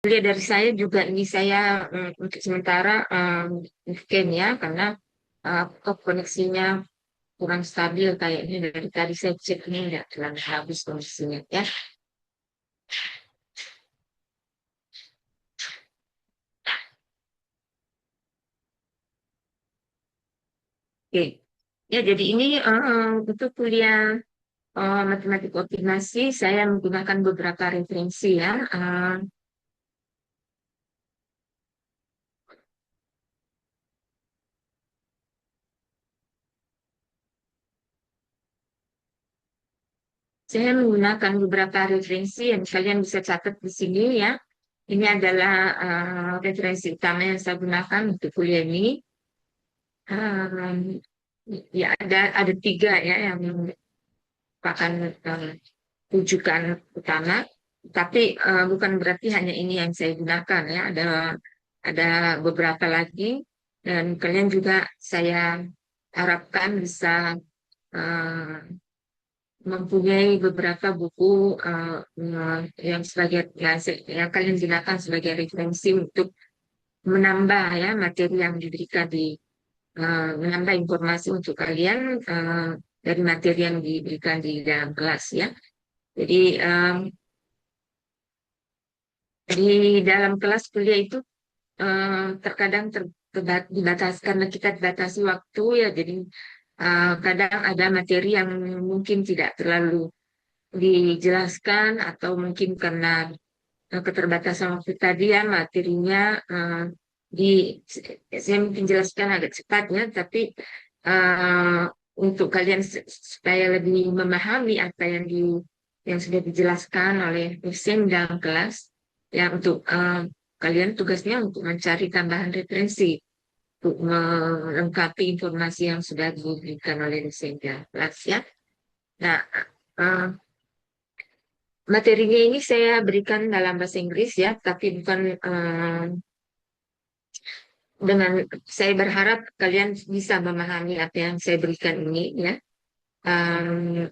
Lihat dari saya juga ini saya untuk sementara mungkin ya karena kok koneksinya kurang stabil kayaknya dari tadi saya cek ini nggak terlalu bagus kondisinya ya. Oke. Ya jadi ini untuk kuliah matematik optimasi saya menggunakan beberapa referensi ya. Saya menggunakan beberapa referensi yang kalian bisa catat di sini ya. Ini adalah referensi utama yang saya gunakan untuk kuliah ini. Um, ya ada tiga ya yang merupakan rujukan utama. Tapi bukan berarti hanya ini yang saya gunakan ya. Ada beberapa lagi dan kalian juga saya harapkan bisa eh, mempunyai beberapa buku yang sebagai yang kalian gunakan sebagai referensi untuk menambah ya materi yang diberikan menambah informasi untuk kalian dari materi yang diberikan di dalam kelas ya. Jadi di dalam kelas kuliah itu terkadang dibatasi karena kita dibatasi waktu ya. Jadi kadang ada materi yang mungkin tidak terlalu dijelaskan atau mungkin karena keterbatasan waktu tadi ya materinya di saya mungkin jelaskan agak cepat ya, tapi eh, untuk kalian supaya lebih memahami apa yang sudah dijelaskan oleh dosen dalam kelas ya untuk kalian tugasnya untuk mencari tambahan referensi untuk melengkapi informasi yang sudah diberikan oleh dosen dalam kelas ya. Nah, eh, materinya ini saya berikan dalam bahasa Inggris ya, tapi bukan dengan saya berharap kalian bisa memahami apa yang saya berikan ini ya. Um,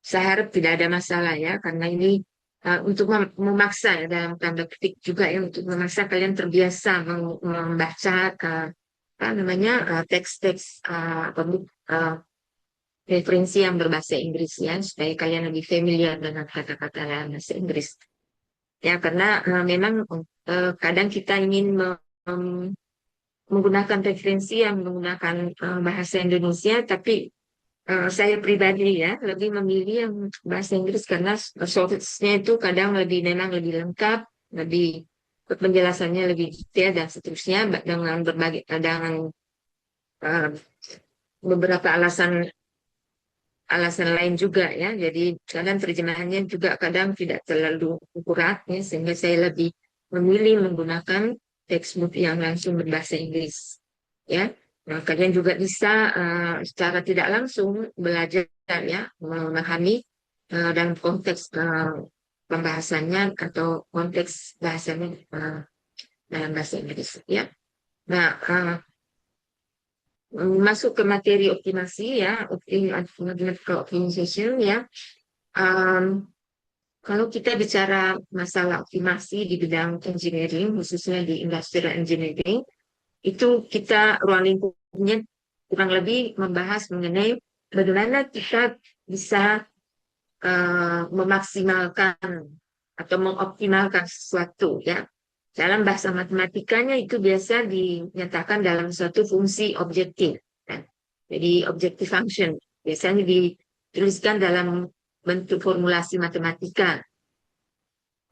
saya harap tidak ada masalah ya, karena ini untuk memaksa ya, dalam tanda petik juga ya untuk memaksa kalian terbiasa membaca apa namanya teks-teks atau referensi yang berbahasa Inggris ya, supaya kalian lebih familiar dengan kata-kata dalam bahasa Inggris. Ya, karena memang kadang kita ingin menggunakan referensi yang menggunakan bahasa Indonesia, tapi saya pribadi ya lebih memilih yang bahasa Inggris karena source-nya itu kadang memang lebih lengkap, lebih penjelasannya lebih detail dan seterusnya dengan berbagai dengan uh, beberapa alasan lain juga ya. Jadi kadang terjemahannya juga kadang tidak terlalu akurat ya, sehingga saya lebih memilih menggunakan textbook yang langsung berbahasa Inggris ya. Nah, kalian juga bisa secara tidak langsung belajar ya memahami dalam konteks pembahasannya atau konteks bahasanya dalam bahasa Inggris ya. Nah, masuk ke materi optimasi ya, optimization ya. Um, Kalau kita bicara masalah optimasi di bidang engineering, khususnya di industrial engineering, itu kita ruang lingkupnya kurang lebih membahas mengenai bagaimana kita bisa memaksimalkan atau mengoptimalkan sesuatu ya. Dalam bahasa matematikanya itu biasa dinyatakan dalam suatu fungsi objektif. Ya. Jadi objective function biasanya dituliskan dalam bentuk formulasi matematika.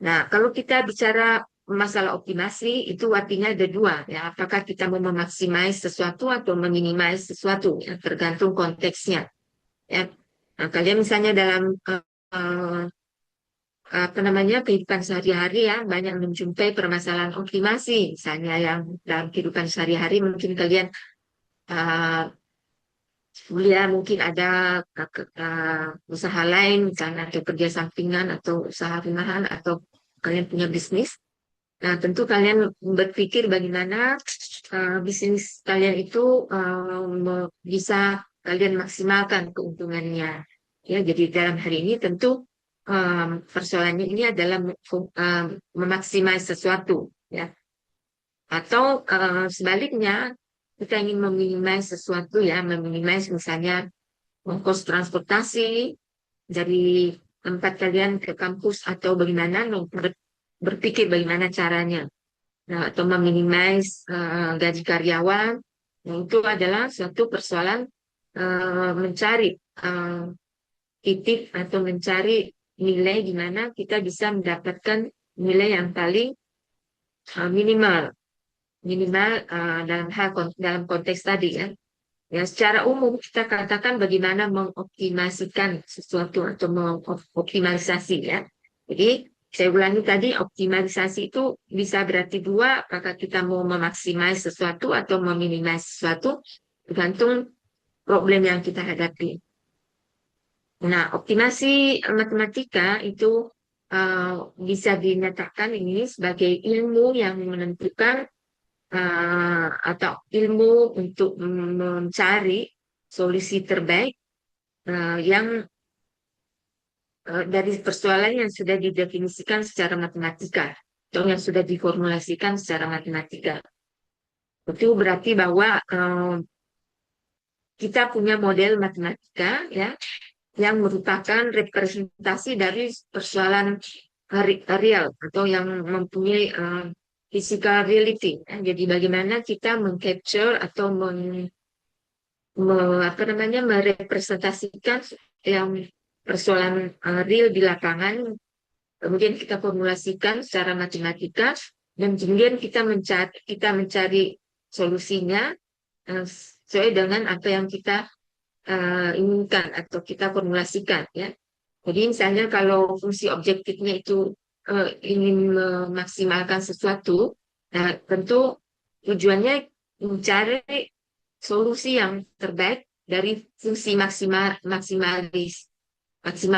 Nah, kalau kita bicara masalah optimasi, itu artinya ada dua, ya. Apakah kita mau memaksimais sesuatu atau meminimais sesuatu, ya, tergantung konteksnya. Ya. Nah, kalian misalnya dalam eh, apa namanya kehidupan sehari-hari ya banyak menjumpai permasalahan optimasi, misalnya yang dalam kehidupan sehari-hari mungkin kalian eh, kuliah mungkin ada usaha lain, misalnya atau kerja sampingan atau usaha rumahan atau kalian punya bisnis. Nah, tentu kalian berpikir bagaimana bisnis kalian itu bisa kalian maksimalkan keuntungannya. Ya, jadi dalam hari ini tentu persoalannya ini adalah memaksimai sesuatu, ya. Atau sebaliknya kita ingin meminimais sesuatu, ya, meminimais misalnya ongkos transportasi dari tempat kalian ke kampus, atau bagaimana berpikir bagaimana caranya. Nah, atau meminimais gaji karyawan. Nah, itu adalah suatu persoalan mencari eh, titik atau mencari nilai di mana kita bisa mendapatkan nilai yang paling minimal, dalam konteks tadi, ya. Ya, secara umum kita katakan bagaimana mengoptimasikan sesuatu atau mengoptimalisasi, ya. Jadi saya ulangi tadi, optimalisasi itu bisa berarti dua, apakah kita mau memaksimais sesuatu atau meminimais sesuatu, tergantung problem yang kita hadapi. Nah, optimasi matematika itu uh, bisa dinyatakan ini sebagai ilmu yang menentukan atau ilmu untuk mencari solusi terbaik yang dari persoalan yang sudah didefinisikan secara matematika atau yang sudah diformulasikan secara matematika. Itu berarti bahwa kita punya model matematika, ya, yang merupakan representasi dari persoalan real atau yang mempunyai physical reality. Ya. Jadi bagaimana kita mengcapture atau apa namanya, merepresentasikan yang persoalan real di lapangan, kemudian kita formulasikan secara matematika, dan kemudian kita mencari solusinya sesuai dengan apa yang kita inginkan atau kita formulasikan, ya. Jadi misalnya kalau fungsi objektifnya itu ingin memaksimalkan sesuatu, nah tentu tujuannya mencari solusi yang terbaik dari fungsi maksimal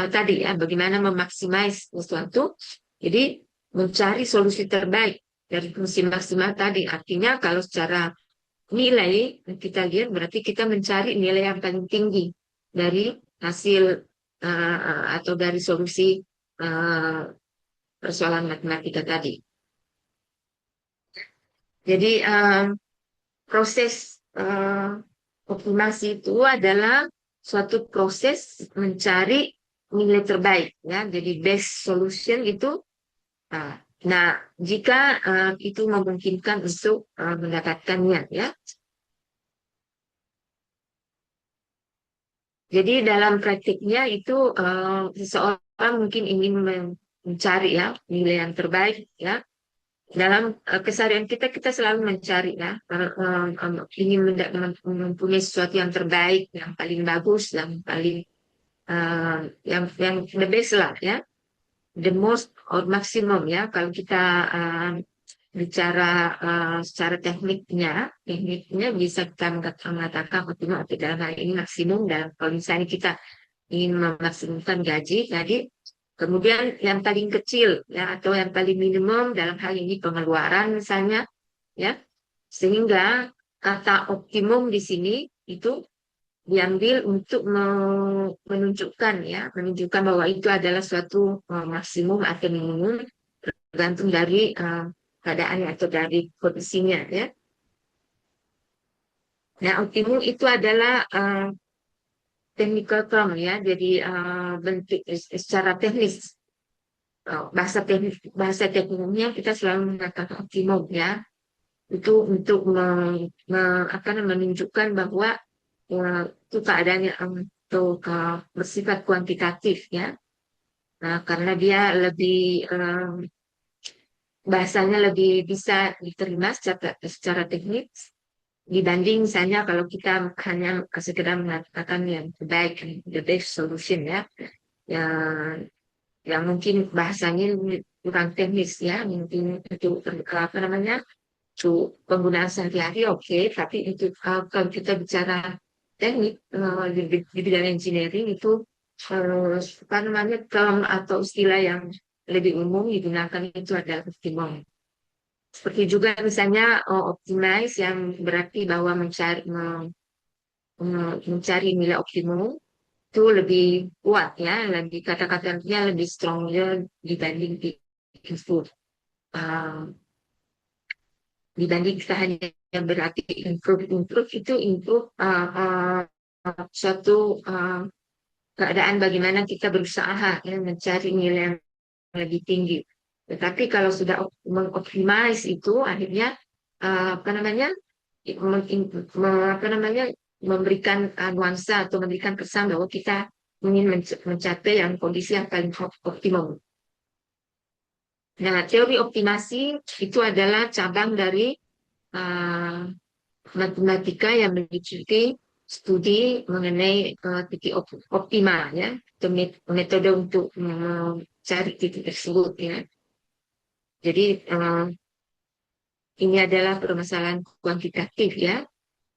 tadi, ya. Bagaimana memaksimais sesuatu, jadi mencari solusi terbaik dari fungsi maksimal tadi. Artinya kalau secara nilai kita lihat, berarti kita mencari nilai yang paling tinggi dari hasil atau dari solusi uh, persoalan matematika tadi. Jadi proses optimasi itu adalah suatu proses mencari nilai terbaik, ya. Jadi best solution itu. uh, Nah, jika itu memungkinkan untuk mendapatkannya, ya. Jadi dalam praktiknya itu seseorang mungkin ingin mencari, ya, nilai yang terbaik, ya. Dalam keseharian kita, kita selalu mencari, ya, ingin mempunyai sesuatu yang terbaik, yang paling bagus, yang paling yang the best lah, ya, the most or maximum, ya. Kalau kita uh, bicara secara tekniknya bisa kita mengatakan optimum, atau dalam hal ini maksimum. Dalam kalau misalnya kita ingin memaksimumkan gaji, jadi kemudian yang paling kecil, ya, atau yang paling minimum dalam hal ini pengeluaran misalnya, ya, sehingga kata optimum di sini itu diambil untuk menunjukkan bahwa itu adalah suatu maksimum atau minimum, tergantung dari keadaannya atau dari kondisinya, ya. Nah, optimum itu adalah technical term, ya. Jadi bentuk secara teknis, bahasa tekniknya kita selalu mengatakan optimum, ya. Itu untuk menunjukkan bahwa itu keadaannya untuk bersifat kuantitatif, ya. Nah, karena dia lebih bahasanya lebih bisa diterima secara teknis dibanding misalnya kalau kita hanya sekedar mengatakan yang terbaik, the best solution, ya, yang mungkin bahasanya kurang teknis, ya, mungkin itu apa namanya, itu penggunaan sehari-hari, oke, tapi itu kalau kita bicara teknik di bidang engineering itu apa namanya, term atau istilah yang lebih umum digunakan itu adalah optimum. Seperti juga misalnya optimize yang berarti bahwa mencari nilai optimum, itu itu lebih kuat ya, lebih kata-katanya lebih stronger dibanding improve. Uh, Dibanding kita hanya berarti improve itu improve suatu keadaan bagaimana kita berusaha ya, mencari nilai yang lebih tinggi. Tetapi kalau sudah mengoptimize itu akhirnya apa namanya apa namanya memberikan nuansa atau memberikan kesan bahwa kita ingin mencapai yang kondisi yang paling optimum. Nah, teori optimasi itu adalah cabang dari uh, matematika yang meliputi studi mengenai titik optima ya, atau metode untuk mencari titik tersebut ya. Jadi ini adalah permasalahan kuantitatif ya.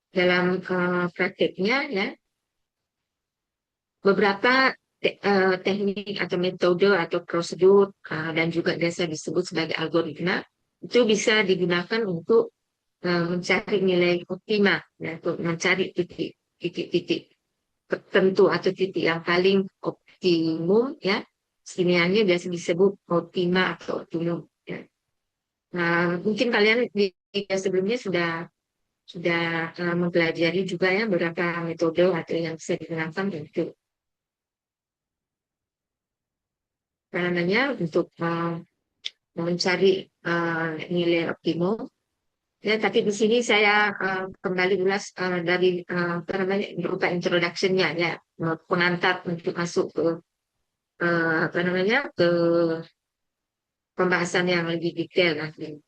Dalam prakteknya ya, beberapa teknik atau metode atau prosedur dan juga biasa disebut sebagai algoritma itu bisa digunakan untuk mencari nilai optima, ya, untuk mencari titik-titik tertentu atau titik yang paling optimum ya. Istilahnya biasa disebut optima atau optimum ya. Nah, mungkin kalian di sebelumnya sudah mempelajari juga ya beberapa metode atau yang bisa digunakan untuk apa namanya untuk mencari nilai optimum. Ya, tapi di sini saya kembali ulas dari apa namanya berupa introduction-nya ya, pengantar untuk masuk ke apa namanya ke pembahasan yang lebih detail nanti.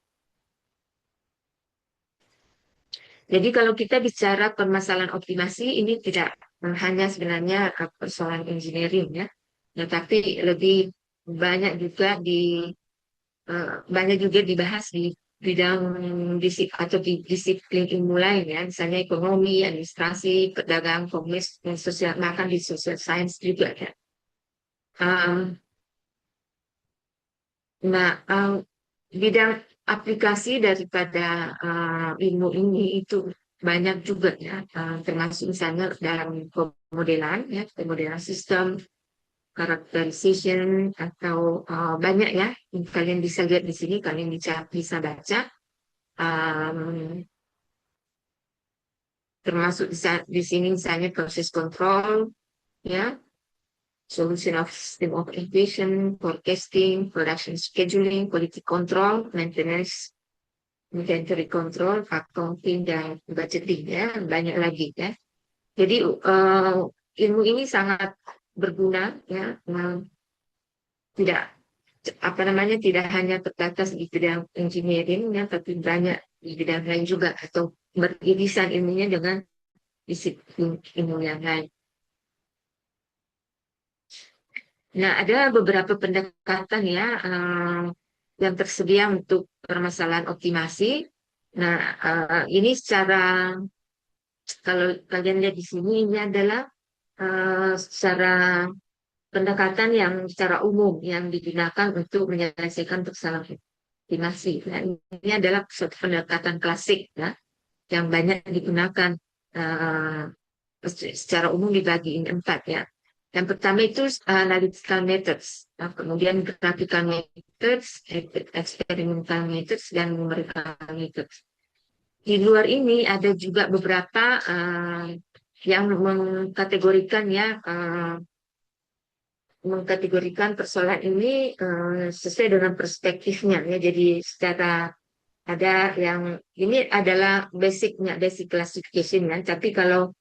Jadi kalau kita bicara permasalahan optimasi ini tidak hanya sebenarnya persoalan engineering ya, tetapi lebih banyak juga banyak juga dibahas di bidang atau di disiplin ilmu lain ya, misalnya ekonomi, administrasi, perdagangan, komersi, dan sosial, bahkan di social science juga ya. Um, nah, bidang aplikasi daripada ilmu ini itu banyak juga ya, termasuk misalnya dalam pemodelan ya, pemodelan sistem, characterization atau banyak ya, kalian bisa lihat di sini, kalian bisa baca. Um, Termasuk di sini misalnya proses control, ya, solution of system of equation, forecasting, production scheduling, quality control, maintenance, inventory control, accounting, dan budgeting, ya, banyak lagi, ya. Jadi ilmu ini sangat berguna, ya, tidak apa namanya tidak hanya terbatas di bidang engineering, ya, tapi banyak di bidang lain juga atau beririsan ilmunya dengan disiplin ilmu yang lain. Nah, ada beberapa pendekatan ya yang tersedia untuk permasalahan optimasi. Nah, ini kalau kalian lihat di sini ini adalah secara pendekatan yang secara umum yang digunakan untuk menyelesaikan permasalahan optimasi. Nah, ini adalah suatu pendekatan klasik ya yang banyak digunakan uh, secara umum dibagi ini empat ya. Yang pertama itu analytical methods, nah, kemudian graphical methods, experimental methods, dan numerical methods. Di luar ini ada juga beberapa yang mengkategorikan ya, mengkategorikan persoalan ini sesuai dengan perspektifnya ya. Jadi secara ada yang ini adalah basic classification ya. Tapi kalau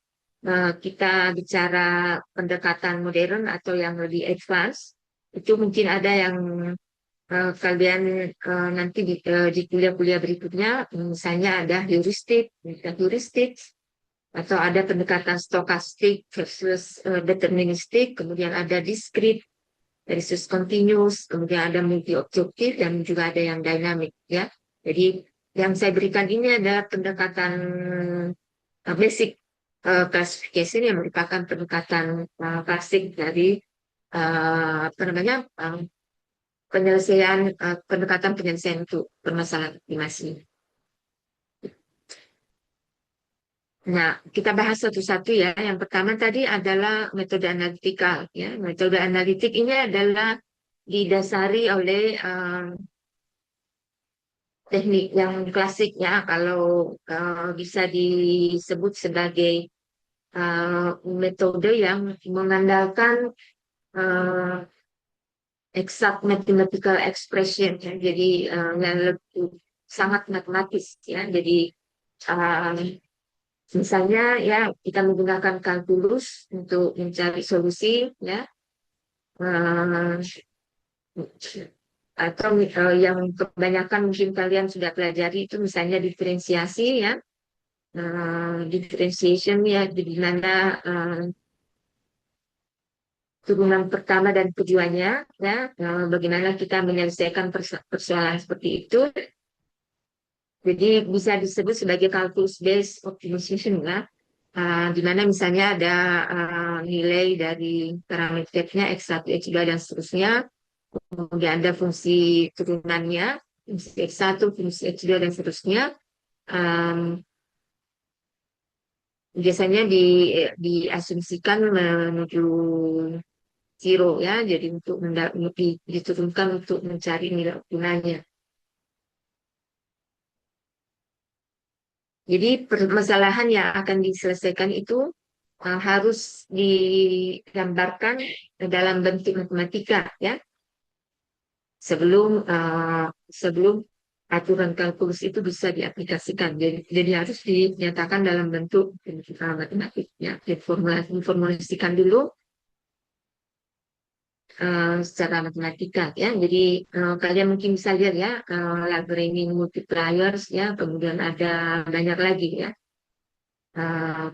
kita bicara pendekatan modern atau yang lebih advance, itu mungkin ada yang kalian nanti di kuliah-kuliah berikutnya, misalnya ada heuristik, atau ada pendekatan stokastik versus deterministik, kemudian ada discrete versus continuous, kemudian ada multi objektif, dan juga ada yang dynamic ya. Jadi yang saya berikan ini adalah pendekatan basic classification yang merupakan pendekatan klasik dari apa namanya pendekatan penyelesaian untuk permasalahan optimasi. Nah, kita bahas satu-satu ya. Yang pertama tadi adalah metode analitikal. Ya, metode analitik ini adalah didasari oleh teknik yang klasik ya. Kalau bisa disebut sebagai metode yang mengandalkan uh, exact mathematical expression ya. Jadi yang lebih sangat matematis ya. Jadi uh, misalnya ya kita menggunakan kalkulus untuk mencari solusi ya. Uh, atau yang kebanyakan mungkin kalian sudah pelajari itu misalnya diferensiasi ya. Differentiation ya di mana turunan pertama dan keduanya ya, bagaimana kita menyelesaikan persoalan seperti itu. Jadi bisa disebut sebagai calculus based optimization ya. Di mana misalnya ada nilai dari parameternya X1, X2 dan seterusnya. Kemudian ada fungsi turunannya, fungsi X1, fungsi X2 dan seterusnya. Um, Biasanya diasumsikan menuju zero ya. Jadi untuk diturunkan untuk mencari nilai optimalnya. Jadi permasalahan yang akan diselesaikan itu harus digambarkan dalam bentuk matematika ya sebelum aturan kalkulus itu bisa diaplikasikan. Jadi harus dinyatakan dalam bentuk matematik ya. Diformulasikan dulu secara matematika ya. Jadi kalian mungkin bisa lihat ya Lagrange multipliers ya, kemudian ada banyak lagi ya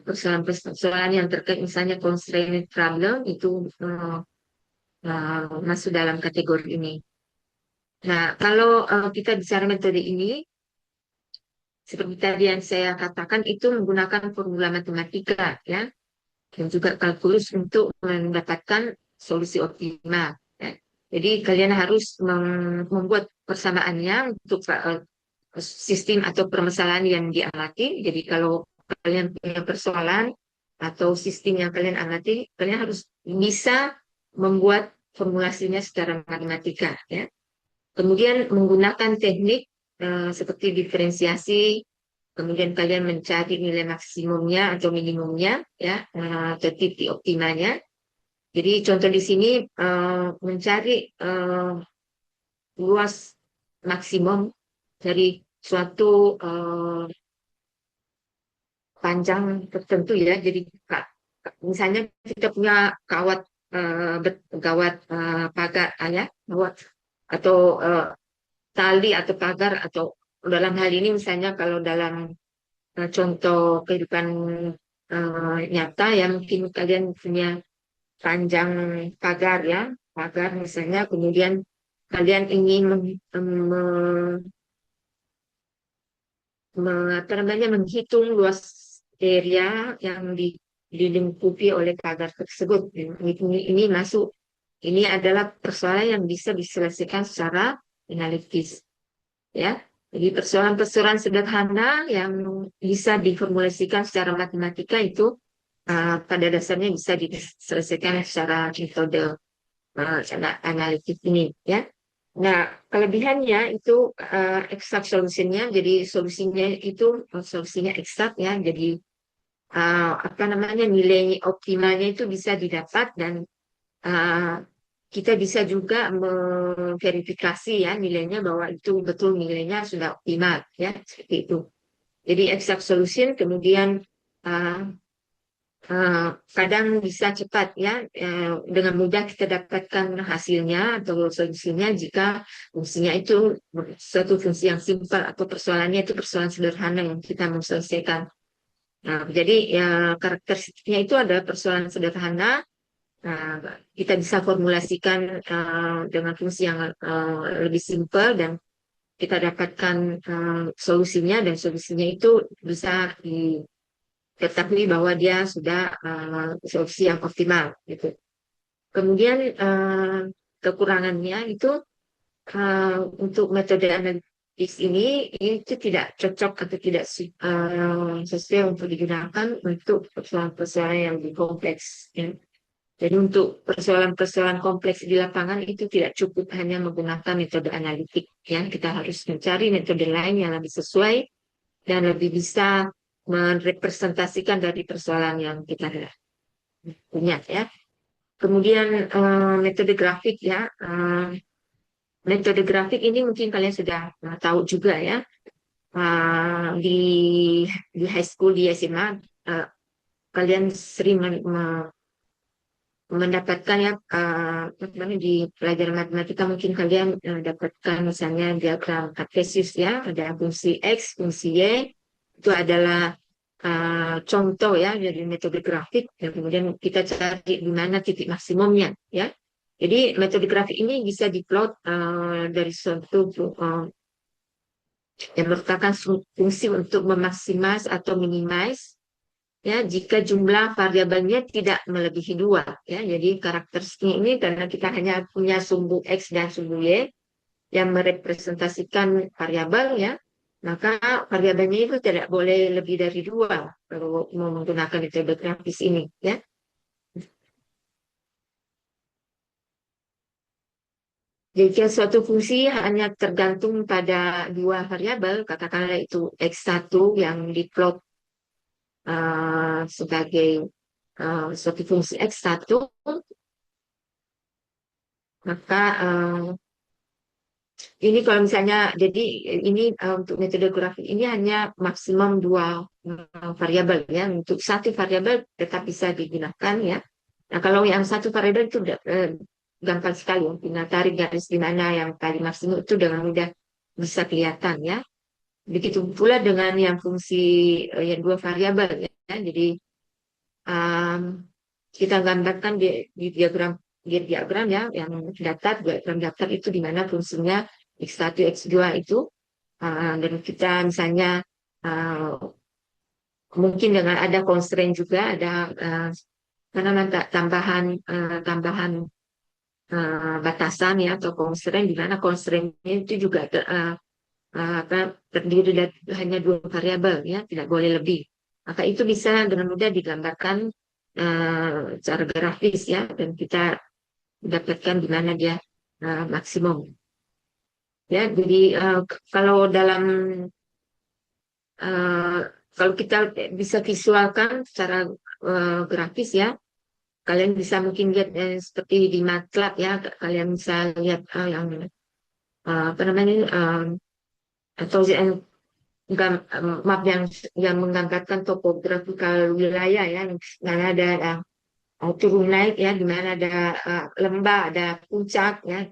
persoalan-persoalan yang terkait misalnya constraint problem itu masuk dalam kategori ini. Nah, kalau kita bicara metode ini, seperti tadi yang saya katakan itu menggunakan formula matematika ya, dan juga kalkulus untuk mendapatkan solusi optimal. Ya. Jadi kalian harus membuat persamaannya untuk sistem atau permasalahan yang diamati. Jadi kalau kalian punya persoalan atau sistem yang kalian amati, kalian harus bisa membuat formulasinya secara matematika. Ya. Kemudian menggunakan teknik seperti diferensiasi, kemudian kalian mencari nilai maksimumnya atau minimumnya, ya, atau titik optimalnya. Jadi contoh di sini mencari luas maksimum dari suatu panjang tertentu ya. Jadi misalnya kita punya kawat gawat pagar ya, kawat atau tali atau pagar atau dalam hal ini misalnya kalau dalam contoh kehidupan nyata ya mungkin kalian punya panjang pagar ya, pagar misalnya kemudian kalian ingin apa namanya menghitung luas area yang dilingkupi oleh pagar tersebut. Ini masuk, ini adalah persoalan yang bisa diselesaikan secara analitis, ya. Jadi persoalan-persoalan sederhana yang bisa diformulasikan secara matematika itu pada dasarnya bisa diselesaikan secara metode analitik ini, ya. Nah, kelebihannya itu exact solutionnya, jadi solusinya itu solusinya eksak ya, jadi apa namanya nilai optimalnya itu bisa didapat dan uh, kita bisa juga memverifikasi ya nilainya bahwa itu betul nilainya sudah optimal ya seperti itu. Jadi exact solution kemudian uh, kadang bisa cepat ya dengan mudah kita dapatkan hasilnya atau solusinya jika fungsinya itu suatu fungsi yang simpel atau persoalannya itu persoalan sederhana yang kita mau selesaikan. Nah, jadi ya karakteristiknya itu adalah persoalan sederhana. Nah, kita bisa formulasikan dengan fungsi yang lebih simpel dan kita dapatkan solusinya dan solusinya itu bisa diketahui bahwa dia sudah solusi yang optimal gitu. Kemudian kekurangannya itu untuk metode analitik X ini itu tidak cocok atau tidak sesuai untuk digunakan untuk persoalan-persoalan yang lebih kompleks. Ya. Jadi untuk persoalan-persoalan kompleks di lapangan itu tidak cukup hanya menggunakan metode analitik. Ya. Kita harus mencari metode lain yang lebih sesuai dan lebih bisa merepresentasikan dari persoalan yang kita punya. Ya. Kemudian metode grafik ya. Metode grafik ini mungkin kalian sudah tahu juga ya. Di high school di SMA kalian sering mendapatkan ya apa namanya, di pelajaran matematika mungkin kalian dapatkan misalnya diagram kartesius ya, ada fungsi x, fungsi y, itu adalah contoh ya dari metode grafik dan kemudian kita cari di mana titik maksimumnya ya. Jadi metode grafik ini bisa diplot dari suatu yang merupakan fungsi untuk memaksimasi atau minimize ya jika jumlah variabelnya tidak melebihi dua ya. Jadi karakteristiknya ini karena kita hanya punya sumbu x dan sumbu y yang merepresentasikan variabel ya, maka variabelnya itu tidak boleh lebih dari dua kalau mau menggunakan metode grafis ini ya. Jika suatu fungsi hanya tergantung pada dua variabel, katakanlah itu x1 yang diplot sebagai suatu fungsi x1, maka ini kalau misalnya, jadi ini untuk metode grafik ini hanya maksimum dua variabel ya. Untuk satu variabel tetap bisa digunakan ya. Nah kalau yang satu variabel itu gampang sekali, tinggal tarik garis di mana yang tadi maksimum itu dengan mudah bisa kelihatan ya. Begitu pula dengan yang fungsi yang dua variabel ya. Jadi um, kita gambarkan di diagram ya yang diagram datar itu di mana fungsinya x1 x2 itu dan kita misalnya uh, mungkin dengan ada constraint juga ada karena tambahan batasan ya atau constraint di mana constraint itu juga terdiri dari hanya dua variabel ya tidak boleh lebih, maka itu bisa dengan mudah digambarkan secara grafis ya dan kita dapatkan di mana dia maksimum ya. Jadi kalau dalam uh, kalau kita bisa visualkan secara grafis ya, kalian bisa mungkin lihat seperti di MATLAB ya, kalian bisa lihat yang apa namanya atau map yang menggambarkan topografikal wilayah ya, di mana ada turun naik ya, di mana ada lembah, ada puncak ya.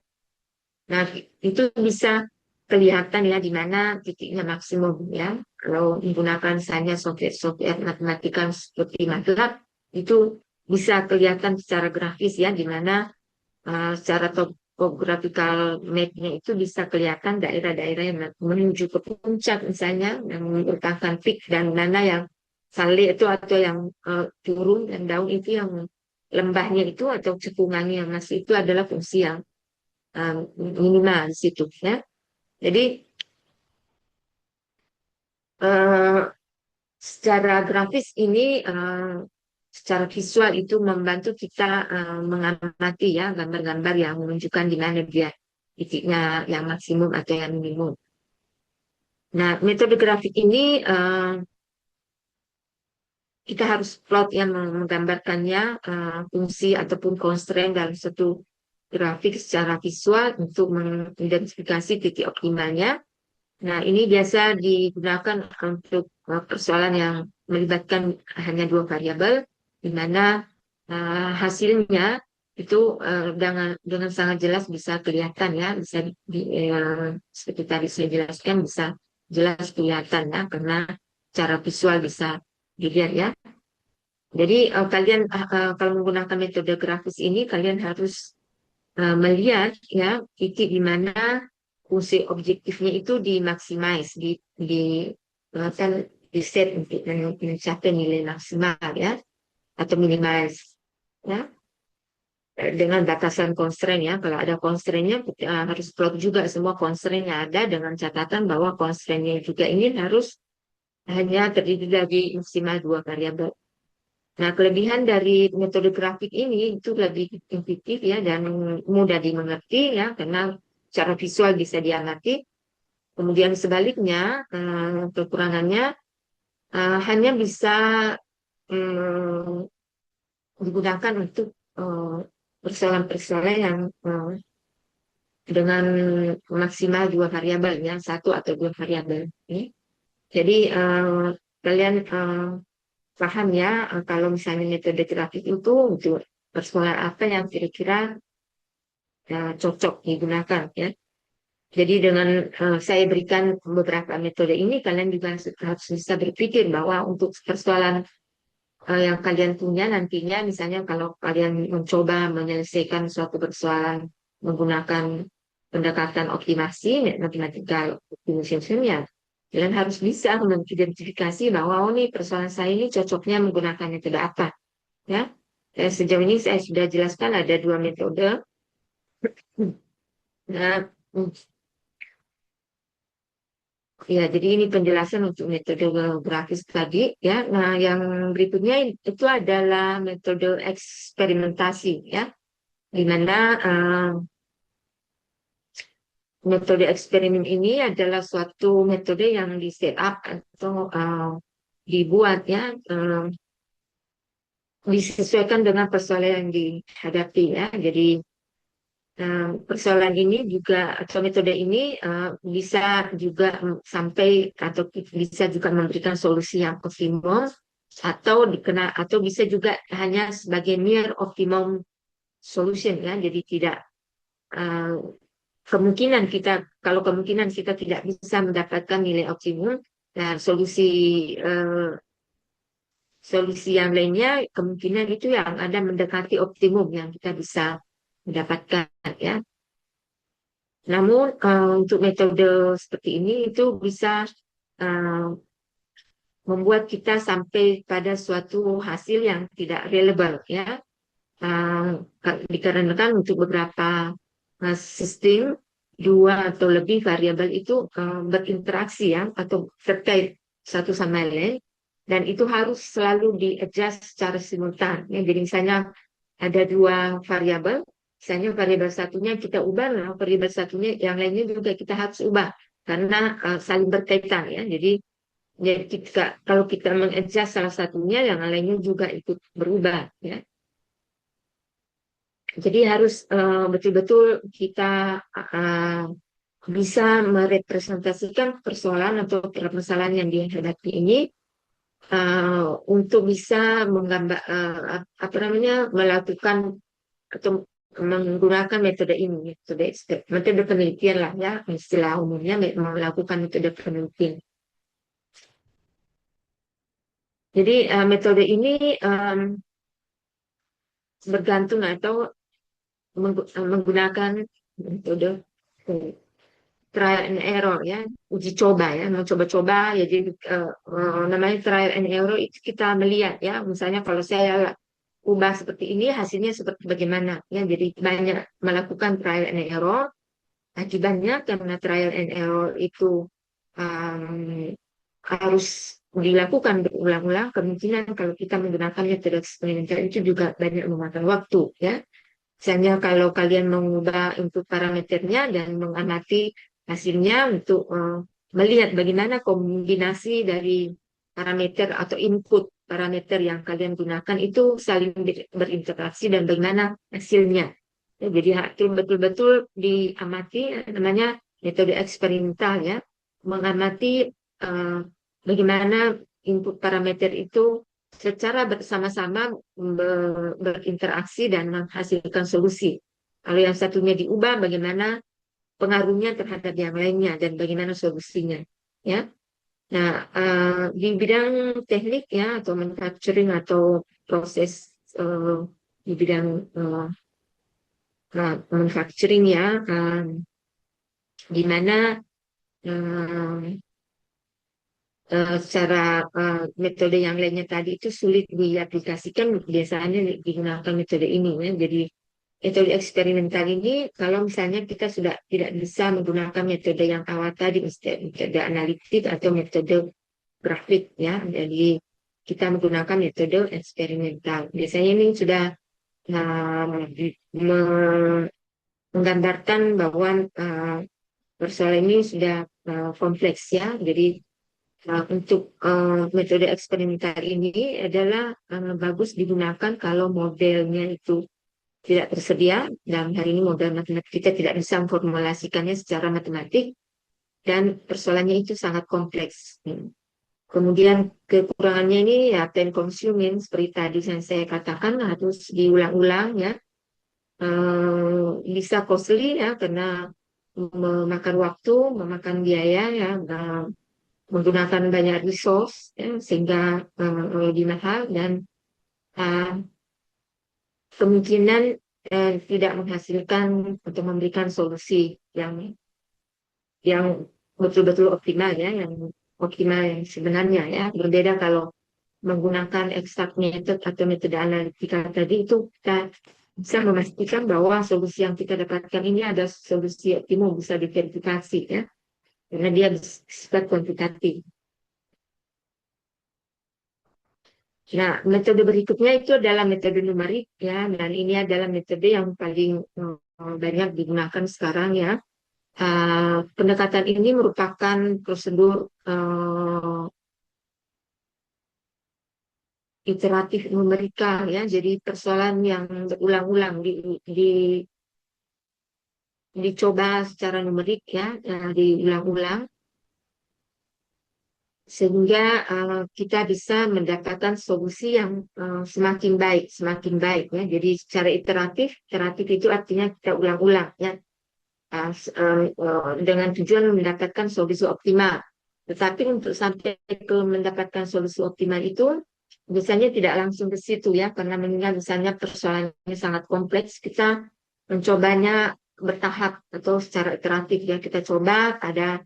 Nah, itu bisa kelihatan ya di mana titiknya maksimum ya. Kalau menggunakan misalnya software matematika seperti MATLAB, itu bisa kelihatan secara grafis ya, di mana secara topographical map-nya itu bisa kelihatan daerah-daerah yang menuju ke puncak misalnya, yang merupakan peak dan mana yang sale itu atau yang turun dan daun itu yang lembahnya itu atau cekungannya yang masih itu adalah fungsi yang minimal di situ ya. Jadi eh, secara grafis ini secara visual itu membantu kita mengamati ya gambar-gambar yang menunjukkan di mana dia titiknya yang maksimum atau yang minimum. Nah, metode grafik ini kita harus plot yang menggambarkannya fungsi ataupun constraint dalam satu grafik secara visual untuk mengidentifikasi titik optimalnya. Nah, ini biasa digunakan untuk persoalan yang melibatkan hanya dua variabel, di mana hasilnya itu dengan sangat jelas bisa kelihatan ya, bisa seperti tadi saya jelaskan bisa jelas kelihatan ya, karena cara visual bisa dilihat ya. Jadi kalian kalau menggunakan metode grafis ini kalian harus melihat ya titik di mana fungsi objektifnya itu dimaksimize, kan di set untuk mencapai nilai maksimal ya atau minimize ya. dengan batasan constraint ya. Kalau ada constraint-nya harus plot juga semua constraint yang ada dengan catatan bahwa constraint-nya juga ini harus hanya terdiri dari maksimal dua variabel. Nah, kelebihan dari metode grafik ini itu lebih intuitif ya dan mudah dimengerti ya karena secara visual bisa diamati. Kemudian sebaliknya kekurangannya hanya bisa digunakan untuk persoalan-persoalan yang dengan maksimal dua variabel ya satu atau dua variabel. Jadi kalian paham ya kalau misalnya metode grafik itu untuk persoalan apa yang kira-kira cocok digunakan ya. Jadi dengan saya berikan beberapa metode ini, kalian juga harus bisa berpikir bahwa untuk persoalan yang kalian punya nantinya, misalnya kalau kalian mencoba menyelesaikan suatu persoalan menggunakan pendekatan optimasi, mathematical optimization ya, kalian harus bisa mengidentifikasi bahwa oh nih persoalan saya ini cocoknya menggunakan metode apa, ya. Sejauh ini saya sudah jelaskan ada dua metode. Nah, ya, jadi ini penjelasan untuk metode grafis tadi ya. Nah, yang berikutnya itu adalah metode eksperimentasi ya, di mana metode eksperimen ini adalah suatu metode yang di set up atau dibuat ya, disesuaikan dengan persoalan yang dihadapi ya. Jadi persoalan ini juga atau metode ini bisa juga sampai atau bisa juga memberikan solusi yang optimum atau atau bisa juga hanya sebagai near optimum solution ya. Jadi tidak uh, kemungkinan kita kalau kemungkinan kita tidak bisa mendapatkan nilai optimum, nah solusi yang lainnya kemungkinan itu yang ada mendekati optimum yang kita bisa mendapatkan ya. Namun untuk metode seperti ini itu bisa uh, membuat kita sampai pada suatu hasil yang tidak reliable ya. Dikarenakan untuk beberapa sistem dua atau lebih variabel itu berinteraksi ya atau terkait satu sama lain dan itu harus selalu di-adjust secara simultan. Ya, jadi misalnya ada dua variabel, misalnya variabel satunya kita ubah, nah variabel satunya yang lainnya juga kita harus ubah karena saling berkaitan ya. Jadi kalau kita mengadjust salah satunya, yang lainnya juga ikut berubah ya. Jadi harus betul-betul kita bisa merepresentasikan persoalan atau permasalahan yang dihadapi ini untuk bisa menggambar apa namanya melakukan atau menggunakan metode ini, metode penelitian lah ya, istilah umumnya melakukan metode penelitian. Jadi metode ini bergantung atau menggunakan metode trial and error ya, uji coba ya, mau coba-coba ya, jadi namanya trial and error itu kita melihat ya, misalnya kalau saya ubah seperti ini hasilnya seperti bagaimana ya, jadi banyak melakukan trial and error. Akibatnya karena trial and error itu um, harus dilakukan berulang-ulang, kemungkinan kalau kita menggunakan metode eksperimental itu juga banyak memakan waktu ya. Misalnya kalau kalian mengubah input parameternya dan mengamati hasilnya untuk melihat bagaimana kombinasi dari parameter atau input parameter yang kalian gunakan itu saling berinteraksi dan bagaimana hasilnya. Ya, jadi itu betul-betul diamati, namanya metode eksperimental ya, mengamati uh, bagaimana input parameter itu secara bersama-sama berinteraksi dan menghasilkan solusi. Kalau yang satunya diubah, bagaimana pengaruhnya terhadap yang lainnya dan bagaimana solusinya. Ya, nah di bidang teknik ya atau manufacturing atau proses di bidang manufacturing ya, di mana secara metode yang lainnya tadi itu sulit diaplikasikan, biasanya digunakan metode ini ya. Jadi metode eksperimental ini, kalau misalnya kita sudah tidak bisa menggunakan metode yang awal tadi, metode analitik atau metode grafik, ya. Jadi kita menggunakan metode eksperimental. Biasanya ini sudah menggambarkan bahwa persoalan ini sudah kompleks, ya. Jadi untuk metode eksperimental ini adalah bagus digunakan kalau modelnya itu tidak tersedia. Dalam hari ini model matematik kita tidak bisa memformulasikannya secara matematik dan persoalannya itu sangat kompleks. Kemudian kekurangannya ini ya time consuming seperti tadi yang saya katakan harus diulang-ulang, ya. Bisa costly, ya, karena memakan waktu, memakan biaya, ya, menggunakan banyak resource, ya, sehingga lebih mahal dan uh, kemungkinan tidak menghasilkan atau memberikan solusi yang betul-betul optimal, ya, yang optimal yang sebenarnya, ya. Berbeda kalau menggunakan exact method atau metode analitika tadi, itu kita bisa memastikan bahwa solusi yang kita dapatkan ini ada solusi optimum, bisa diverifikasi, ya, karena dia bersifat kuantitatif. Nah, metode berikutnya itu adalah metode numerik, ya, dan ini adalah metode yang paling banyak digunakan sekarang, ya. Pendekatan ini merupakan prosedur iteratif numerikal, ya, jadi persoalan yang berulang-ulang dicoba secara numerik, ya, diulang-ulang sehingga kita bisa mendapatkan solusi yang semakin baik, ya. Jadi secara iteratif itu artinya kita ulang-ulang, ya, dengan tujuan mendapatkan solusi optimal. Tetapi untuk sampai ke mendapatkan solusi optimal itu biasanya tidak langsung ke situ, ya, karena mengingat misalnya persoalannya sangat kompleks, kita mencobanya bertahap atau secara iteratif, ya. Kita coba ada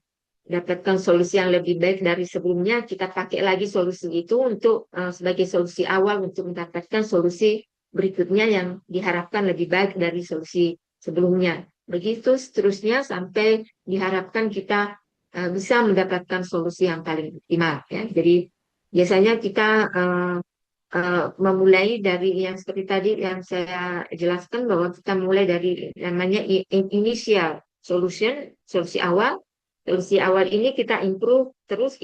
dapatkan solusi yang lebih baik dari sebelumnya, kita pakai lagi solusi itu untuk sebagai solusi awal untuk mendapatkan solusi berikutnya yang diharapkan lebih baik dari solusi sebelumnya. Begitu seterusnya sampai diharapkan kita bisa mendapatkan solusi yang paling optimal, ya. Jadi biasanya kita memulai dari yang seperti tadi yang saya jelaskan, bahwa kita mulai dari namanya initial solution, solusi awal. Solusi awal ini kita improve terus,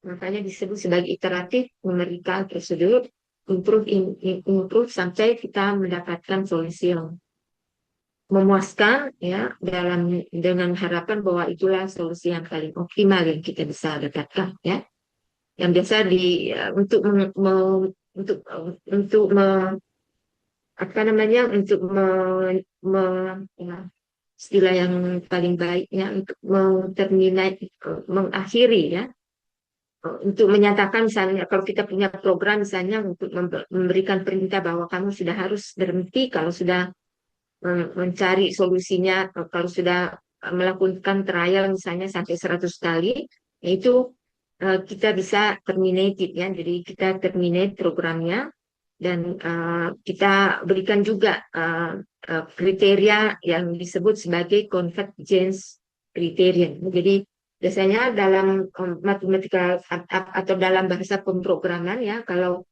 makanya disebut sebagai iteratif numerical prosedur, improve sampai kita mendapatkan solusi yang memuaskan, ya, dengan harapan bahwa itulah solusi yang paling optimal yang kita bisa dapatkan, ya. Yang biasa untuk apa namanya, untuk ya, istilah yang paling baiknya untuk mengakhiri, ya, untuk menyatakan misalnya kalau kita punya program misalnya untuk memberikan perintah bahwa kamu sudah harus berhenti kalau sudah mencari solusinya, kalau sudah melakukan trial misalnya sampai 100 kali, yaitu kita bisa terminate, ya. Jadi kita terminate programnya dan kita berikan juga kriteria yang disebut sebagai convergence criterion. Jadi biasanya dalam matematika atau dalam bahasa pemrograman, ya, kalau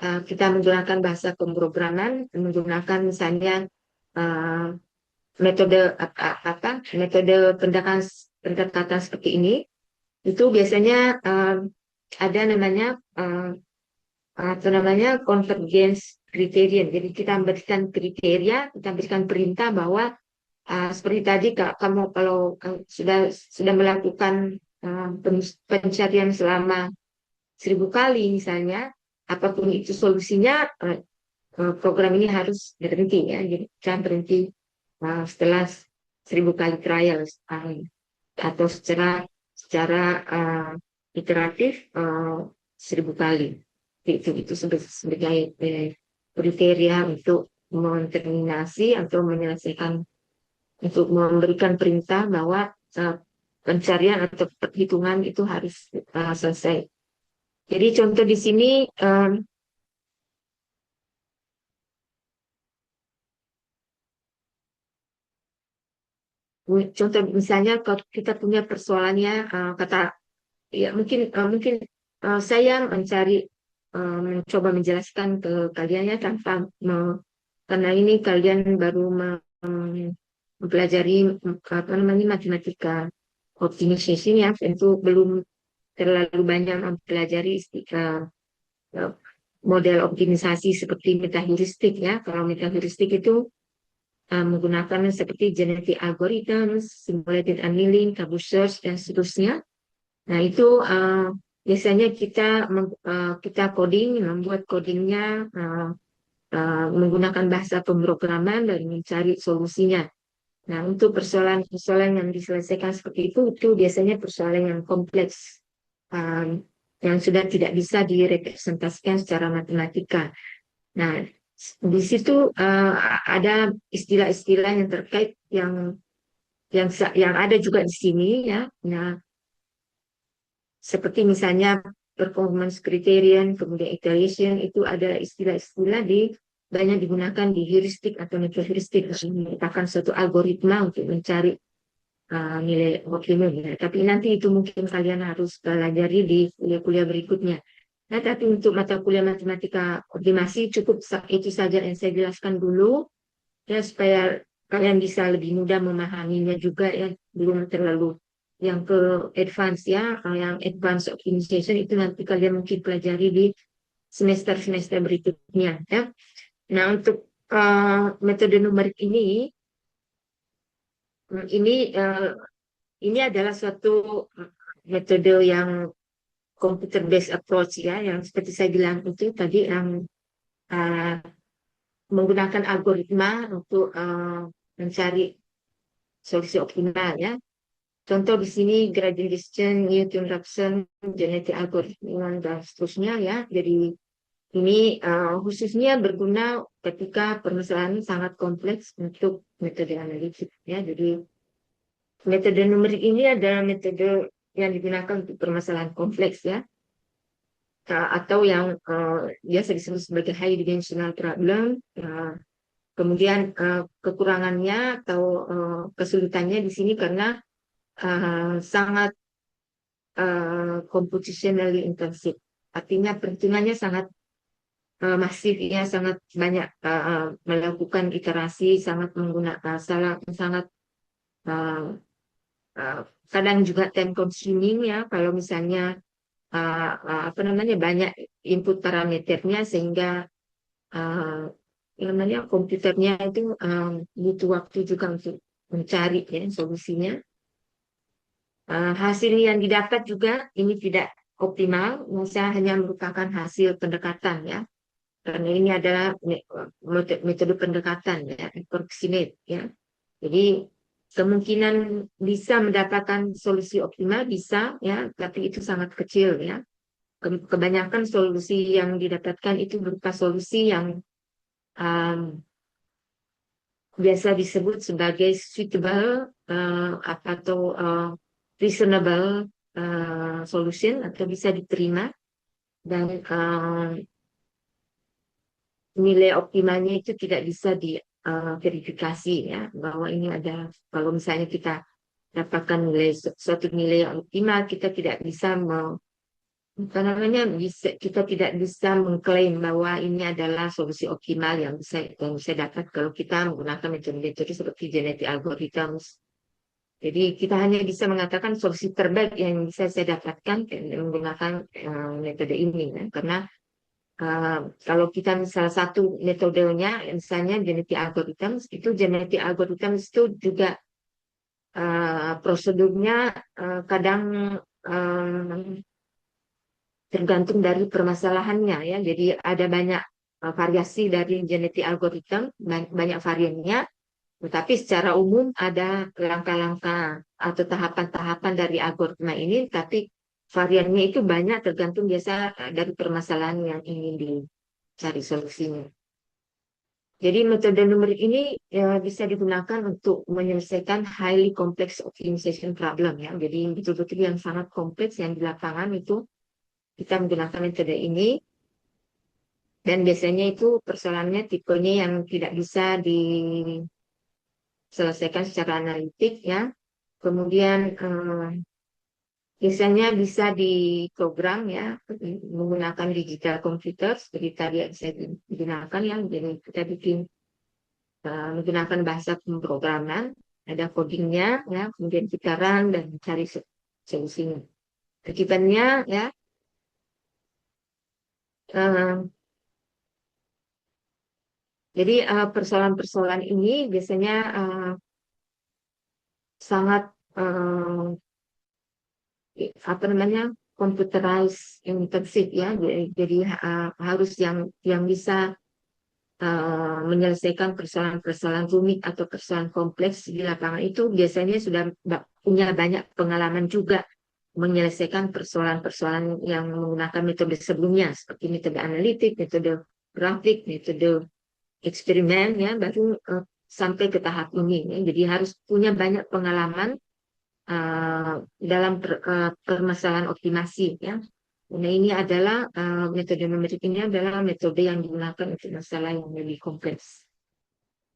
kita menggunakan bahasa pemrograman, menggunakan misalnya uh, metode metode pendekatan seperti ini, itu biasanya ada namanya atau namanya convergence criterion. Jadi kita memberikan kriteria, kita berikan perintah bahwa seperti tadi kamu kalau sudah melakukan pencarian selama 1000 kali misalnya, apapun itu solusinya, program ini harus berhenti, ya. Jadi kita berhenti setelah 1000 kali trial, atau secara iteratif 1000 kali. Itu sebagai kriteria untuk menterminasi atau menyelesaikan, untuk memberikan perintah bahwa pencarian atau perhitungan itu harus selesai. Jadi contoh di sini contoh misalnya kalau kita punya persoalannya kata ya mungkin saya mencari mencoba menjelaskan ke kalian ya tanpa karena ini kalian baru mempelajari apa namanya matematika optimization ya tentu belum terlalu banyak mempelajari eh, model optimisasi seperti metaheuristik ya. Kalau metaheuristik itu menggunakan seperti genetic algorithms, simulated annealing, tabu search dan seterusnya. Nah, itu biasanya kita coding, membuat codingnya menggunakan bahasa pemrograman dan mencari solusinya. Nah, untuk persoalan-persoalan yang diselesaikan seperti itu biasanya persoalan yang kompleks, yang sudah tidak bisa direpresentasikan secara matematika. Nah, di situ ada istilah-istilah yang terkait yang ada juga di sini ya. Nah, seperti misalnya performance criterion, kemudian iteration, itu ada istilah-istilah banyak digunakan di heuristik atau metaheuristik, merupakan suatu algoritma untuk mencari nilai optimum. Ya. Tapi nanti itu mungkin kalian harus pelajari di kuliah-kuliah berikutnya. Nah, tapi untuk mata kuliah matematika optimasi cukup itu saja yang saya jelaskan dulu, ya supaya kalian bisa lebih mudah memahaminya juga ya, belum terlalu yang ke advance ya. Kalau yang advance optimization itu nanti kalian mungkin pelajari di semester-semester berikutnya ya. Nah, untuk metode numerik ini adalah suatu metode yang computer based approach ya, yang seperti saya bilang itu tadi yang uh, menggunakan algoritma untuk mencari solusi optimal ya. Contoh di sini gradient descent, Newton-Raphson, genetic algorithm dan seterusnya ya. Jadi ini khususnya berguna ketika permasalahan sangat kompleks untuk metode analitik ya. Jadi metode numerik ini adalah metode yang digunakan untuk permasalahan kompleks ya, atau yang biasa disebut sebagai high dimensional problem. Kemudian kekurangannya atau kesulitannya di sini karena sangat computationally intensive. Artinya perhitungannya sangat masif ya, sangat banyak melakukan iterasi, sangat menggunakan sangat uh, uh, kadang juga time consuming ya kalau misalnya apa namanya banyak input parameternya sehingga uh, namanya komputernya itu butuh waktu juga untuk mencari ya solusinya. Hasil yang didapat juga ini tidak optimal, misalnya hanya merupakan hasil pendekatan ya, karena ini adalah metode pendekatan ya, approximate ya. Jadi kemungkinan bisa mendapatkan solusi optimal bisa ya, tapi itu sangat kecil ya. Kebanyakan solusi yang didapatkan itu berupa solusi yang um, biasa disebut sebagai suitable atau reasonable solution atau bisa diterima dan nilai optimalnya itu tidak bisa diverifikasi ya bahwa ini ada kalau misalnya kita dapatkan suatu nilai yang optimal kita tidak bisa apa namanya kita tidak bisa mengklaim bahwa ini adalah solusi optimal yang bisa dapat kalau kita menggunakan metode-metode seperti genetic algorithms. Jadi kita hanya bisa mengatakan solusi terbaik yang bisa saya dapatkan dengan menggunakan metode ini ya. Karena kalau kita salah satu metodenya misalnya genetic algorithms itu juga prosedurnya kadang tergantung dari permasalahannya ya. Jadi ada banyak variasi dari genetic algorithm, banyak variannya, tetapi secara umum ada langkah-langkah atau tahapan-tahapan dari algoritma ini, tapi variannya itu banyak tergantung biasa dari permasalahan yang ingin dicari solusinya. Jadi metode numerik ini ya, bisa digunakan untuk menyelesaikan highly complex optimization problem ya. Jadi betul-betul yang sangat kompleks yang di lapangan itu kita menggunakan metode ini dan biasanya itu persoalannya tipenya yang tidak bisa selesaikan secara analitik ya. Kemudian biasanya bisa diprogram ya menggunakan digital computer seperti tadi yang saya gunakan ya. Jadi kita bikin menggunakan bahasa pemrograman, ada codingnya ya, kemudian kita run dan cari solusinya. Akibatnya ya eh, jadi persoalan-persoalan ini biasanya sangat apa namanya computerized intensif ya. Jadi harus yang bisa menyelesaikan persoalan-persoalan rumit atau persoalan kompleks di lapangan itu biasanya sudah punya banyak pengalaman juga menyelesaikan persoalan-persoalan yang menggunakan metode sebelumnya seperti metode analitik, metode grafik, metode eksperimen ya baru sampai ke tahap ini. Ya. Jadi harus punya banyak pengalaman dalam permasalahan optimasi ya. Nah ini adalah metode numerik ini adalah metode yang digunakan untuk masalah yang lebih kompleks.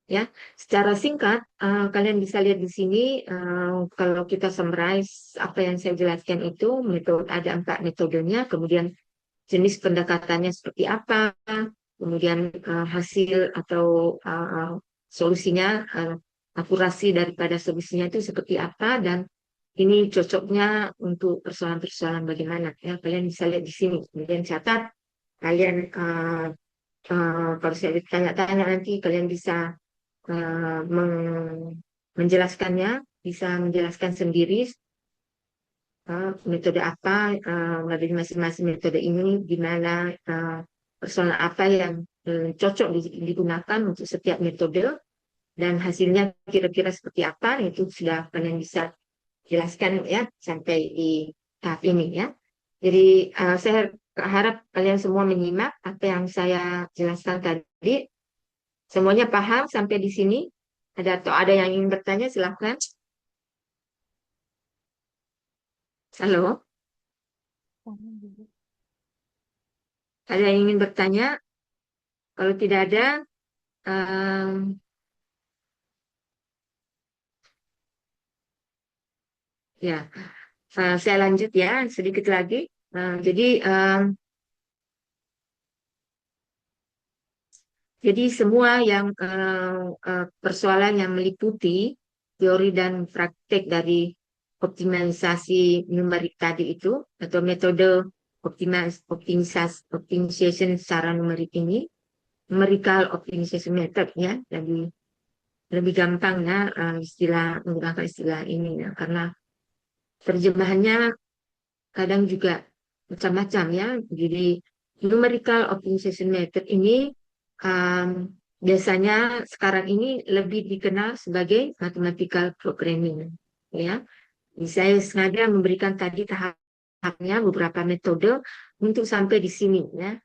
Ya, secara singkat kalian bisa lihat di sini kalau kita summarize apa yang saya jelaskan itu metode ada 4 metodenya, kemudian jenis pendekatannya seperti apa, kemudian hasil atau solusinya akurasi daripada solusinya itu seperti apa dan ini cocoknya untuk persoalan-persoalan bagaimana ya kalian bisa lihat di sini kemudian catat kalian kalau saya ditanya-tanya nanti kalian bisa menjelaskannya bisa menjelaskan sendiri metode apa dari masing-masing metode ini di mana persoalan apa yang cocok digunakan untuk setiap metode dan hasilnya kira-kira seperti apa itu sudah kalian bisa jelaskan ya sampai di tahap ini ya. Jadi saya harap kalian semua menyimak apa yang saya jelaskan tadi. Semuanya paham sampai di sini? Ada yang ingin bertanya silahkan. Halo, ada yang ingin bertanya? Kalau tidak ada, um, ya saya lanjut ya sedikit lagi. Jadi Jadi semua yang persoalan yang meliputi teori dan praktek dari optimalisasi numerik tadi itu atau metode optimization secara numerik ini, numerical optimization method ya, lebih gampang ya menggunakan istilah ini ya, karena terjemahannya kadang juga macam-macam ya. Jadi numerical optimization method ini um, biasanya sekarang ini lebih dikenal sebagai mathematical programming ya. Jadi saya sengaja memberikan tadi tahapnya beberapa metode untuk sampai di sini ya.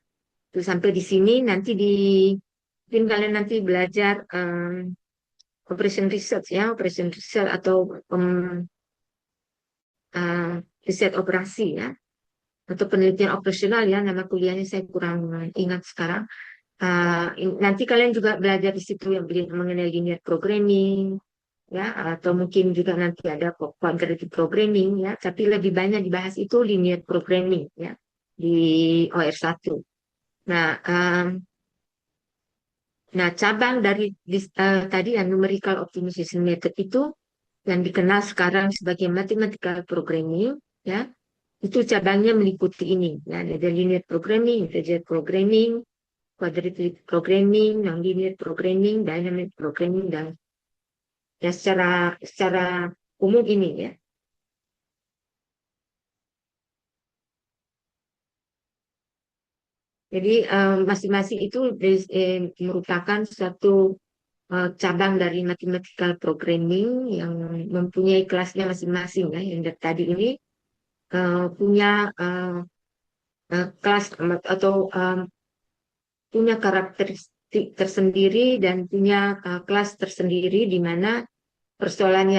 Untuk sampai di sini nanti mungkin kalian nanti belajar operation research ya, operation research atau riset operasi ya atau penelitian operasional ya nama kuliahnya saya kurang ingat sekarang. Nanti kalian juga belajar di situ yang mengenai linear programming ya atau mungkin juga nanti ada quantitative programming ya tapi lebih banyak dibahas itu linear programming ya di OR1. Nah, cabang dari tadi yang numerical optimization method itu yang dikenal sekarang sebagai mathematical programming ya itu cabangnya meliputi ini ya ada linear programming, integer programming, quadratic programming, non-linear programming, dynamic programming dan ya secara umum ini ya. Jadi masing-masing itu merupakan satu cabang dari mathematical programming yang mempunyai kelasnya masing-masing ya. Yang dari tadi ini punya kelas atau punya karakteristik tersendiri dan punya kelas tersendiri di mana persoalan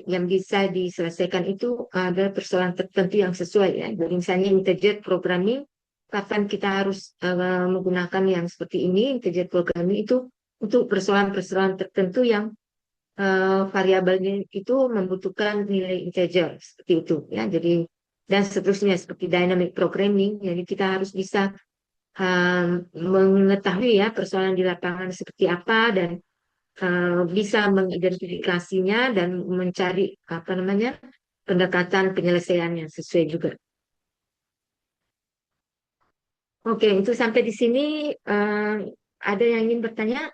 yang bisa diselesaikan itu adalah persoalan tertentu yang sesuai ya. Jadi misalnya integer programming, kapan kita harus menggunakan yang seperti ini, integer programming itu untuk persoalan-persoalan tertentu yang variabelnya itu membutuhkan nilai integer seperti itu ya. Jadi dan seterusnya seperti dynamic programming. Jadi kita harus bisa mengetahui ya persoalan di lapangan seperti apa dan bisa mengidentifikasinya dan mencari apa namanya pendekatan penyelesaian yang sesuai juga. Oke, itu sampai di sini ada yang ingin bertanya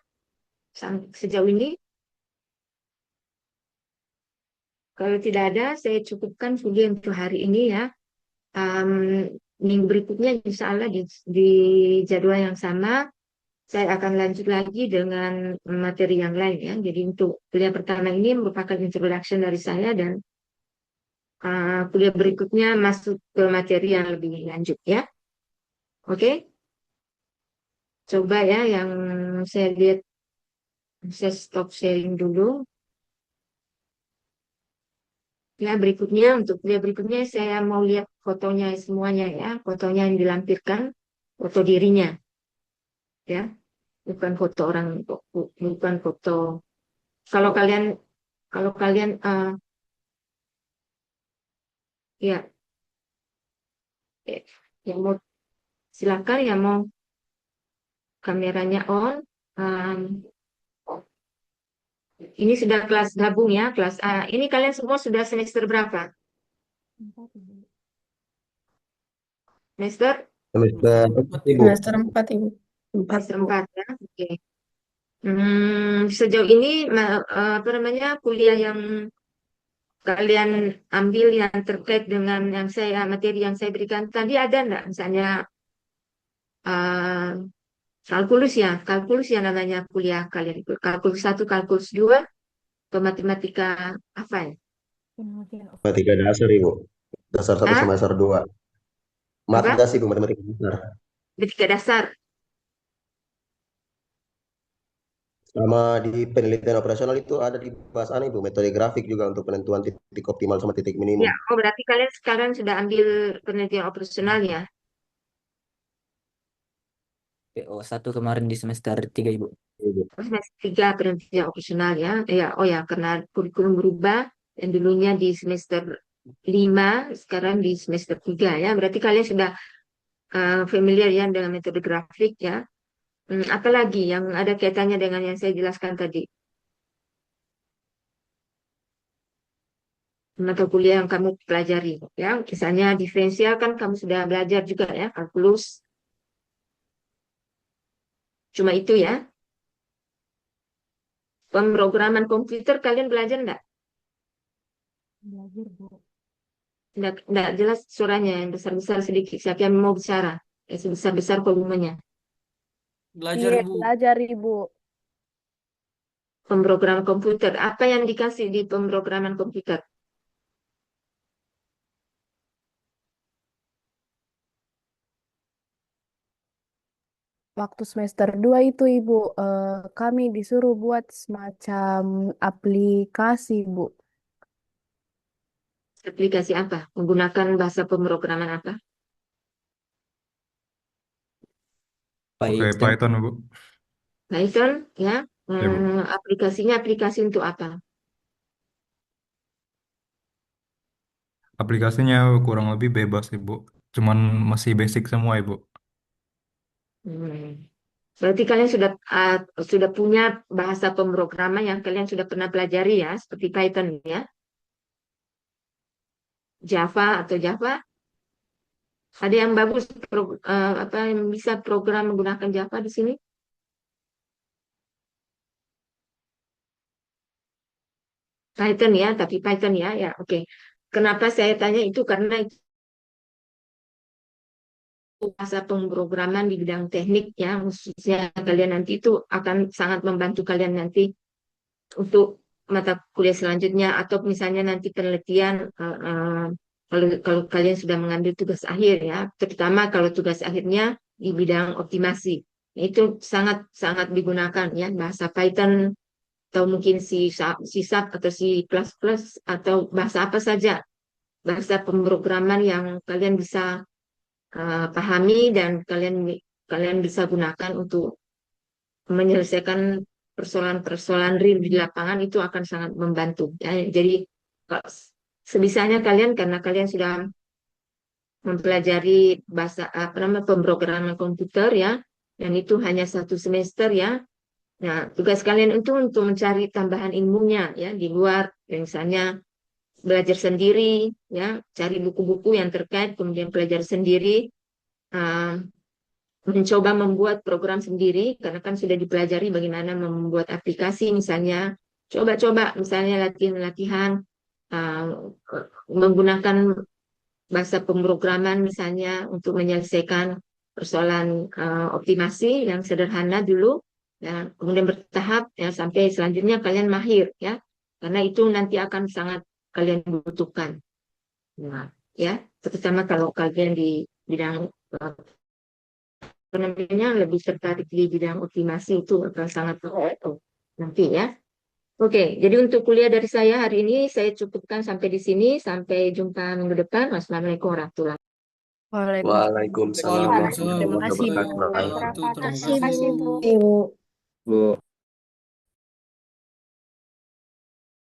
sejauh ini? Kalau tidak ada, saya cukupkan video untuk hari ini ya. Um, Minggu berikutnya, insya Allah di jadwal yang sama, saya akan lanjut lagi dengan materi yang lain ya. Jadi untuk kuliah pertama ini merupakan introduction dari saya dan kuliah berikutnya masuk ke materi yang lebih lanjut ya. Oke, coba ya yang saya lihat, saya stop sharing dulu. Ya, berikutnya untuk kuliah berikutnya saya mau lihat fotonya semuanya ya, fotonya yang dilampirkan, foto dirinya ya, bukan foto orang, bukan foto. Kalau kalian kalau kalian ya, eh, yang mau silakan yang mau kameranya on. Um, ini sudah kelas gabung ya, kelas A. Ini kalian semua sudah semester berapa? Semester Semester 4, Ibu. Semester 4, Ibu. 4, semester Bu. 4 ya. Oke. Sejauh ini apa namanya kuliah yang kalian ambil yang terkait dengan yang saya materi yang saya berikan tadi ada enggak misalnya uh, kalkulus ya namanya kuliah kalian itu kalkulus satu kalkulus dua atau matematika apa ya? Matematika dasar, Ibu. Dasar satu Ah, semester 2. apa? Matdas, Ibu, matematika dasar. Matematika dasar. Sama di penelitian operasional itu ada di bahasan Ibu, metode grafik juga untuk penentuan titik optimal sama titik Ya, minimum. oh berarti kalian sekarang sudah ambil penelitian operasional ya? PO1 kemarin di semester 3, Ibu. Ibu. Oh, semester 3 penelitian operasional ya. Ya, oh ya karena kurikulum berubah dan dulunya di semester 5 sekarang di semester 3 ya. Berarti kalian sudah familiar ya dengan metode grafik ya. Apalagi yang ada kaitannya dengan yang saya jelaskan tadi. Mata kuliah yang kamu pelajari ya. Misalnya diferensial kan kamu sudah belajar juga ya, kalkulus. Cuma itu ya. Pemrograman komputer kalian belajar enggak? Belajar, Bu. Enggak jelas suaranya yang besar-besar sedikit. Siapa yang mau bicara? Yang sebesar-besar volumenya. Belajar, Iya, Bu. Belajar, Ibu. Pemrograman komputer. Apa yang dikasih di pemrograman komputer? Waktu semester 2 itu Ibu, kami disuruh buat semacam aplikasi, Bu. Aplikasi apa? Menggunakan bahasa pemrograman apa? Oke, Python. Python, Bu. Python ya. Ya, Bu. Aplikasinya aplikasi untuk apa? Aplikasinya kurang lebih bebas, Ibu. Cuman masih basic semua, Ibu. Hmm. Berarti kalian sudah punya bahasa pemrograman yang kalian sudah pernah pelajari ya, seperti Python ya, Java atau Java. Ada yang bagus apa yang bisa program menggunakan Java di sini? Python ya, tapi Python ya, ya oke. Kenapa saya tanya itu karena itu bahasa pemrograman di bidang teknik ya, khususnya kalian nanti itu akan sangat membantu kalian nanti untuk mata kuliah selanjutnya atau misalnya nanti penelitian kalau kalian sudah mengambil tugas akhir ya, terutama kalau tugas akhirnya di bidang optimasi. Itu sangat sangat digunakan ya bahasa Python atau mungkin C Sharp atau C++ atau bahasa apa saja bahasa pemrograman yang kalian bisa pahami dan kalian kalian bisa gunakan untuk menyelesaikan persoalan-persoalan real di lapangan itu akan sangat membantu. Ya. Jadi sebisanya kalian karena kalian sudah mempelajari bahasa pemrograman komputer ya, dan itu hanya 1 semester ya. Nah, tugas kalian itu untuk mencari tambahan ilmunya ya di luar, misalnya belajar sendiri ya, cari buku-buku yang terkait, kemudian belajar sendiri, mencoba membuat program sendiri karena kan sudah dipelajari bagaimana membuat aplikasi misalnya. Coba-coba misalnya latihan-latihan menggunakan bahasa pemrograman misalnya untuk menyelesaikan persoalan optimasi yang sederhana dulu, ya, kemudian bertahap ya sampai selanjutnya kalian mahir ya, karena itu nanti akan sangat kalian butuhkan. Nah, ya, terutama kalau kalian di bidang lebih tertarik di bidang optimasi itu akan sangat nanti ya. Oke, jadi untuk kuliah dari saya hari ini saya cukupkan sampai di sini. Sampai jumpa minggu depan. Wassalamualaikum warahmatullahi wabarakatuh. Waalaikumsalam Waalaikumsalam warahmatullahi Terima kasih, Bu. wabarakatuh. warahmatullahi wabarakatuh. Terima Terima kasih, kasih. Bu. Ibu. Bu.